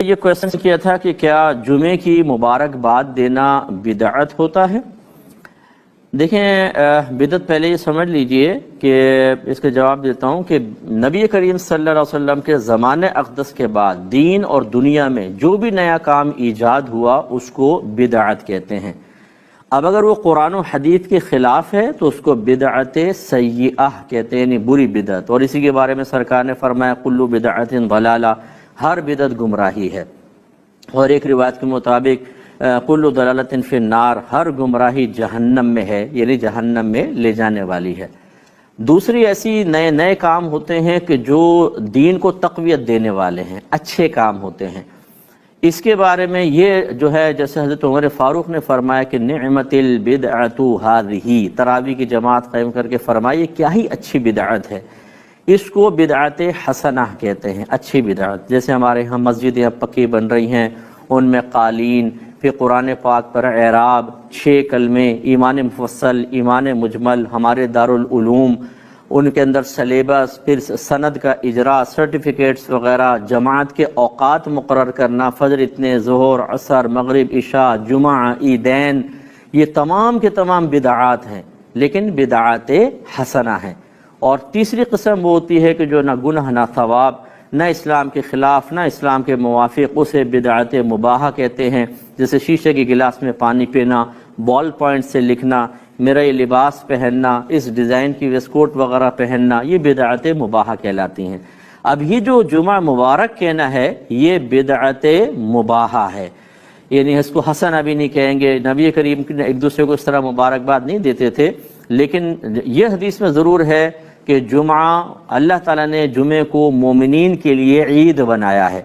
یہ کویسچن کیا تھا کہ کیا جمعے کی مبارکباد دینا بدعت ہوتا ہے؟ دیکھیں بدعت پہلے یہ سمجھ لیجئے کہ اس کا جواب دیتا ہوں کہ نبی کریم صلی اللہ علیہ وسلم کے زمانے اقدس کے بعد دین اور دنیا میں جو بھی نیا کام ایجاد ہوا اس کو بدعت کہتے ہیں۔ اب اگر وہ قرآن و حدیث کے خلاف ہے تو اس کو بدعت سیئہ کہتے ہیں، یعنی بری بدعت، اور اسی کے بارے میں سرکار نے فرمایا کل بدعت ضلالہ، ہر بدعت گمراہی ہے، اور ایک روایت کے مطابق کل ضلالۃ فی النار، ہر گمراہی جہنم میں ہے، یعنی جہنم میں لے جانے والی ہے۔ دوسری ایسی نئے کام ہوتے ہیں کہ جو دین کو تقویت دینے والے ہیں، اچھے کام ہوتے ہیں۔ اس کے بارے میں یہ جو ہے جیسے حضرت عمر فاروق نے فرمایا کہ نعمت البدعۃ ہذہ، تراویح کی جماعت قائم کر کے فرمایا یہ کیا ہی اچھی بدعت ہے، اس کو بدعت حسنہ کہتے ہیں، اچھی بدعت۔ جیسے ہمارے ہاں مسجدیں اب پکی بن رہی ہیں، ان میں قالین، پھر قرآن پاک پر اعراب، 6 کلمے، ایمان مفصل، ایمان مجمل، ہمارے دارالعلوم ان کے اندر سلیبس، پھر سند کا اجرا، سرٹیفکیٹس وغیرہ، جماعت کے اوقات مقرر کرنا، فجر اتنے، ظہر، عصر، مغرب، عشاء، جمعہ، عیدین، یہ تمام کے تمام بدعات ہیں، لیکن بدعات حسنہ ہیں۔ اور تیسری قسم وہ ہوتی ہے کہ جو نہ گناہ نہ ثواب، نہ اسلام کے خلاف نہ اسلام کے موافق، اسے بدعت مباحہ کہتے ہیں۔ جیسے شیشے کے گلاس میں پانی پینا، بال پوائنٹ سے لکھنا، میرا یہ لباس پہننا، اس ڈیزائن کی ویسٹ کوٹ وغیرہ پہننا، یہ بدعت مباحہ کہلاتی ہیں۔ اب یہ جو جمعہ مبارک کہنا ہے یہ بدعت مباحہ ہے، یعنی اس کو حسنہ بھی نہیں کہیں گے۔ نبی کریم ایک دوسرے کو اس طرح مبارکباد نہیں دیتے تھے، لیکن یہ حدیث میں ضرور ہے کہ جمعہ اللہ تعالیٰ نے جمعے کو مومنین کے لیے عید بنایا ہے،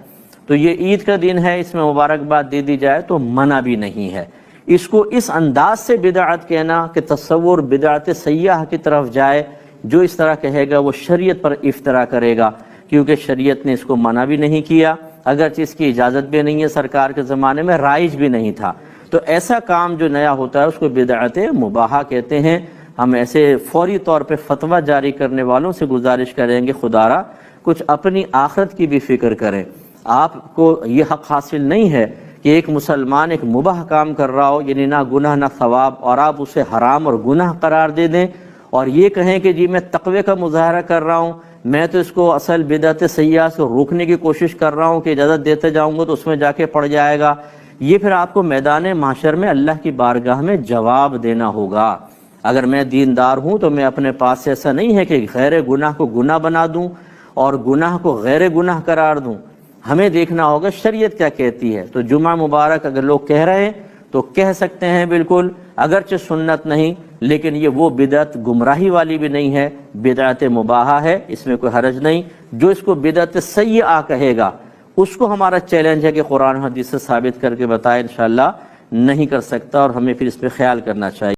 تو یہ عید کا دن ہے، اس میں مبارکباد دے دی جائے تو منع بھی نہیں ہے۔ اس کو اس انداز سے بدعت کہنا کہ تصور بدعت سیئہ کی طرف جائے، جو اس طرح کہے گا وہ شریعت پر افترا کرے گا، کیونکہ شریعت نے اس کو منع بھی نہیں کیا، اگرچہ اس کی اجازت بھی نہیں ہے، سرکار کے زمانے میں رائج بھی نہیں تھا۔ تو ایسا کام جو نیا ہوتا ہے اس کو بدعت مباحہ کہتے ہیں۔ ہم ایسے فوری طور پہ فتویٰ جاری کرنے والوں سے گزارش کریں گے خدا را کچھ اپنی آخرت کی بھی فکر کریں۔ آپ کو یہ حق حاصل نہیں ہے کہ ایک مسلمان ایک مباح کام کر رہا ہو، یعنی نہ گناہ نہ ثواب، اور آپ اسے حرام اور گناہ قرار دے دیں اور یہ کہیں کہ جی میں تقوی کا مظاہرہ کر رہا ہوں، میں تو اس کو اصل بدعت سیئہ سے روکنے کی کوشش کر رہا ہوں کہ اجازت دیتے جاؤں گا تو اس میں جا کے پڑ جائے گا۔ یہ پھر آپ کو میدان محشر میں اللہ کی بارگاہ میں جواب دینا ہوگا۔ اگر میں دیندار ہوں تو میں اپنے پاس سے ایسا نہیں ہے کہ غیر گناہ کو گناہ بنا دوں اور گناہ کو غیر گناہ قرار دوں، ہمیں دیکھنا ہوگا شریعت کیا کہتی ہے۔ تو جمعہ مبارک اگر لوگ کہہ رہے ہیں تو کہہ سکتے ہیں بالکل، اگرچہ سنت نہیں، لیکن یہ وہ بدعت گمراہی والی بھی نہیں ہے، بدعت مباحہ ہے، اس میں کوئی حرج نہیں۔ جو اس کو بدعت سیئہ کہے گا اس کو ہمارا چیلنج ہے کہ قرآن حدیث سے ثابت کر کے بتائے، انشاءاللہ نہیں کر سکتا، اور ہمیں پھر اس پہ خیال کرنا چاہیے۔